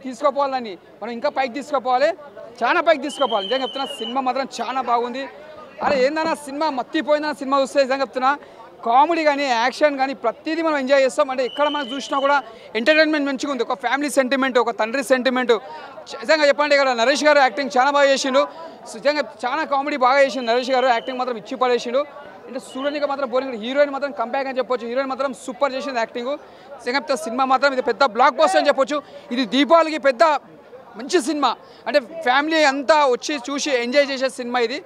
తీసుకోపోవాలని మనం ఇంకా పైకి తీసుకోపోవాలి, చాలా పైకి తీసుకోపోవాలి. నిజంగా చెప్తున్నా సినిమా మాత్రం చాలా బాగుంది. అరే ఏందన్నా సినిమా మత్తిపోయిందన్న సినిమా చూస్తే నిజంగా చెప్తున్నా కామెడీ కానీ యాక్షన్ కానీ ప్రతిదీ మనం ఎంజాయ్ చేస్తాం. అంటే ఎక్కడ మనం చూసినా కూడా ఎంటర్టైన్మెంట్ మంచిగా ఉంది. ఒక ఫ్యామిలీ సెంటిమెంట్, ఒక తండ్రి సెంటిమెంట్. నిజంగా చెప్పండి ఇక్కడ నరేష్ గారు యాక్టింగ్ చాలా బాగా చేసిండు. నిజంగా చాలా కామెడీ బాగా చేసిండు నరేష్ గారు. యాక్టింగ్ మాత్రం ఇచ్చి పడేసిండు. అంటే సూర్యునికి మాత్రం బోరింగ్, హీరోయిన్ మాత్రం కంబ్యాక్ అని చెప్పొచ్చు. హీరోయిన్ మాత్రం సూపర్ చేసింది యాక్టింగ్. నిజంగా సినిమా మాత్రం ఇది పెద్ద బ్లాక్ బస్టర్ అని చెప్పొచ్చు. ఇది దీపావళికి పెద్ద మంచి సినిమా, అంటే ఫ్యామిలీ అంతా వచ్చి చూసి ఎంజాయ్ చేసే సినిమా ఇది.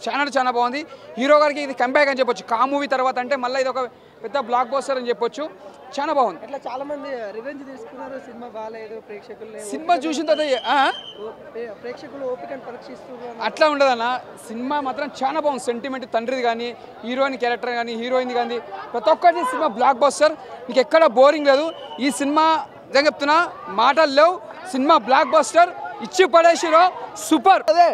చాలా బాగుంది. హీరో గారికి ఇది కంబ్యాక్ అని చెప్పొచ్చు. కా మూవీ తర్వాత అంటే మళ్ళీ ఇది ఒక పెద్ద బ్లాక్ బస్టర్ అని చెప్పొచ్చు. చాలా బాగుంది. ఇట్లా చాలా మంది రివెంజ్ తీసుకున్నారు, సినిమా బాగాలేదు, ప్రేక్షకులు సినిమా చూసిన తర్వాత ప్రేక్షకులు ఓపికను పరీక్షిస్తున్నారు. అట్లా ఉండదన్న. సినిమా మాత్రం చాలా బాగుంది. సెంటిమెంట్ తండ్రిది కానీ, హీరోయిన్ క్యారెక్టర్ కానీ, హీరోయిన్ కానీ ప్రతి ఒక్కటి సినిమా బ్లాక్ బస్టర్. మీకు ఎక్కడ బోరింగ్ లేదు. ఈ సినిమా నిజంగా చెప్తున్నా మాటలు లేవు. సినిమా బ్లాక్ బస్టర్ ఇచ్చి పడేసిరో సూపర్. అదే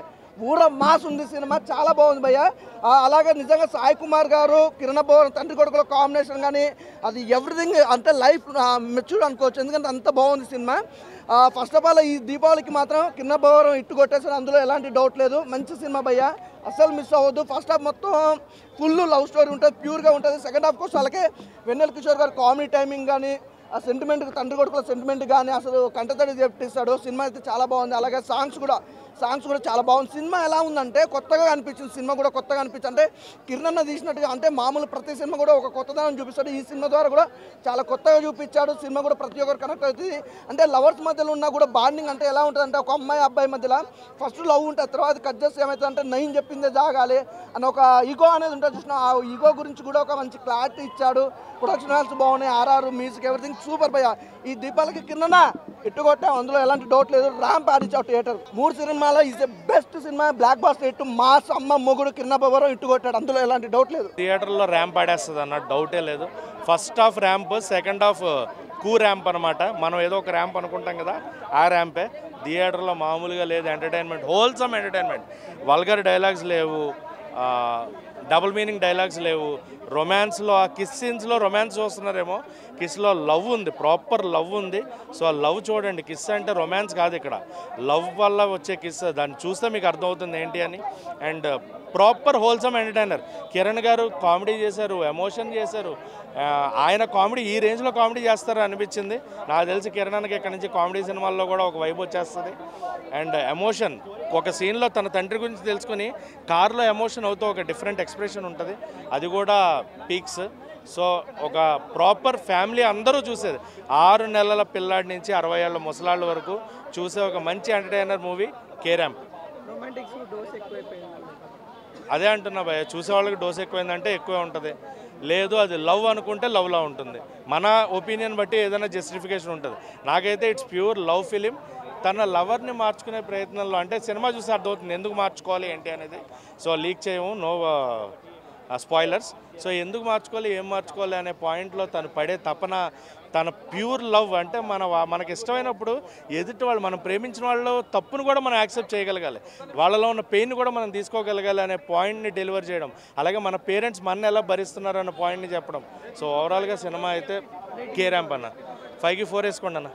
ఊర మాస్ ఉంది సినిమా, చాలా బాగుంది భయ్య. అలాగే నిజంగా సాయి కుమార్ గారు, కిరణ్ బోర్ తండ్రి కొడుకుల కాంబినేషన్ కానీ అది ఎవ్రీథింగ్ అంటే లైఫ్ మెచ్యూర్ అనుకోవచ్చు. ఎందుకంటే అంత బాగుంది సినిమా. ఫస్ట్ ఆఫ్ ఆల్ ఈ దీపావళికి మాత్రం కిరణ్ బోర్ ఇట్టు కొట్టేసారు, అందులో ఎలాంటి డౌట్ లేదు. మంచి సినిమా భయ్య, అస్సలు మిస్ అవ్వద్దు. ఫస్ట్ హాఫ్ మొత్తం ఫుల్ లవ్ స్టోరీ ఉంటుంది, ప్యూర్గా ఉంటుంది. సెకండ్ హాఫ్ కోసం అలాగే వెన్నెల కిషోర్ గారు కామెడీ టైమింగ్ కానీ, ఆ సెంటిమెంట్ తండ్రి కొడుకుల సెంటిమెంట్ కానీ అసలు కంటతడి చెప్పిస్తాడు. సినిమా అయితే చాలా బాగుంది. అలాగే సాంగ్స్ కూడా చాలా బాగుంది. సినిమా ఎలా ఉందంటే కొత్తగా అనిపించింది. సినిమా కూడా కొత్తగా అనిపించింది. అంటే కిరణ్ అన్న తీసినట్టుగా, అంటే మామూలు ప్రతి సినిమా కూడా ఒక కొత్తదనం చూపిస్తాడు. ఈ సినిమా ద్వారా కూడా చాలా కొత్తగా చూపించాడు. సినిమా కూడా ప్రతి ఒక్కరు కనెక్ట్ అవుతుంది. అంటే లవర్స్ మధ్యలో ఉన్నా కూడా బాండింగ్ అంటే ఎలా ఉంటుంది అంటే ఒక అమ్మాయి అబ్బాయి మధ్యలో ఫస్ట్ లవ్ ఉంటుంది, తర్వాత కట్ చేస్తే ఏమవుతుంది అంటే నైన్ చెప్పిందే జాగాలి అని ఒక ఈగో అనేది ఉంటుంది. చూసిన ఆ ఈగో గురించి కూడా ఒక మంచి క్లారిటీ ఇచ్చాడు. ప్రొడక్షన్ వాల్స్ బాగున్నాయి, ఆర్ఆర్ మ్యూజిక్ ఎవ్రీథింగ్ సూపర్ భయ్య. ఈ దీపాలకి కిందన ఎట్టుకొట్టాం, అందులో ఎలాంటి డౌట్ లేదు. Ramp ఆడిచావు theatre. 3 సినిమాలో is the best cinema. Blockbuster hit. Mass అమ్మ మొగుడు కిరణ్ బొవరం ఇట్టుకొట్టాడు, అందులో ఎలాంటి డౌట్ లేదు. థియేటర్లో ర్యాంప్ ఆడేస్తుంది అన్న డౌటే లేదు. First half ramp, second half కూ ర్యాంప్ అనమాట. మనం ఏదో ఒక ర్యాంప్ అనుకుంటాం కదా, ఆ ర్యాంపే. థియేటర్లో మామూలుగా లేదు. Entertainment, wholesome entertainment. Vulgar dialogues లేవు, డబుల్ మీనింగ్ డైలాగ్స్ లేవు. రొమాన్స్లో ఆ కిస్ సీన్స్లో రొమాన్స్ చూస్తున్నారేమో, కిస్లో లవ్ ఉంది, ప్రాపర్ లవ్ ఉంది. సో ఆ లవ్ చూడండి. కిస్ అంటే రొమాన్స్ కాదు, ఇక్కడ లవ్ వల్ల వచ్చే కిస్. దాన్ని చూస్తే మీకు అర్థమవుతుంది ఏంటి అని. And proper wholesome entertainer. Kiran గారు కామెడీ చేశారు, ఎమోషన్ చేశారు. ఆయన కామెడీ ఈ రేంజ్లో కామెడీ చేస్తారు అనిపించింది. నాకు తెలిసి కిరణ్ అన్నకి ఇక్కడ నుంచి కామెడీ సినిమాల్లో కూడా ఒక వైబ్ వచ్చేస్తుంది. అండ్ ఎమోషన్, ఒక సీన్లో తన తండ్రి గురించి తెలుసుకుని కార్లో ఎమోషన్ అవుతూ ఒక డిఫరెంట్ ఎక్స్ప్రెషన్ ఉంటుంది, అది కూడా పీక్స్. సో ఒక ప్రాపర్ ఫ్యామిలీ అందరూ చూసేది, 6 నెలల పిల్లాడి నుంచి 60 ఏళ్ళ ముసలాళ్ళ వరకు చూసే ఒక మంచి ఎంటర్టైనర్ మూవీ కే ర్యాంప్. అదే అంటున్నా భయ్య, చూసేవాళ్ళకి డోస్ ఎక్కువైందంటే ఎక్కువే ఉంటుంది. లేదు అది లవ్ అనుకుంటే లవ్లా ఉంటుంది. మన ఒపీనియన్ బట్టి ఏదైనా జస్టిఫికేషన్ ఉంటుంది. నాకైతే ఇట్స్ ప్యూర్ లవ్ ఫిలిం. తన లవర్ని మార్చుకునే ప్రయత్నంలో, అంటే సినిమా చూసి అర్థమవుతుంది ఎందుకు మార్చుకోవాలి ఏంటి అనేది. సో లీక్ చేయము, నో స్పాయిలర్స్. సో ఎందుకు మార్చుకోవాలి, ఏం మార్చుకోవాలి అనే పాయింట్లో తను పడే తపన, తన ప్యూర్ లవ్. అంటే మనకి ఇష్టమైనప్పుడు ఎదుటి వాళ్ళు, మనం ప్రేమించిన వాళ్ళు తప్పును కూడా మనం యాక్సెప్ట్ చేయగలగాలి, వాళ్ళలో ఉన్న పెయిన్ కూడా మనం తీసుకోగలగాలి అనే పాయింట్ని డెలివర్ చేయడం. అలాగే మన పేరెంట్స్ మన ఎలా భరిస్తున్నారు అన్న పాయింట్ని చెప్పడం. సో ఓవరాల్గా సినిమా అయితే కే ర్యాంప్ అన్న. 5కి 4 వేసుకోండి అన్న.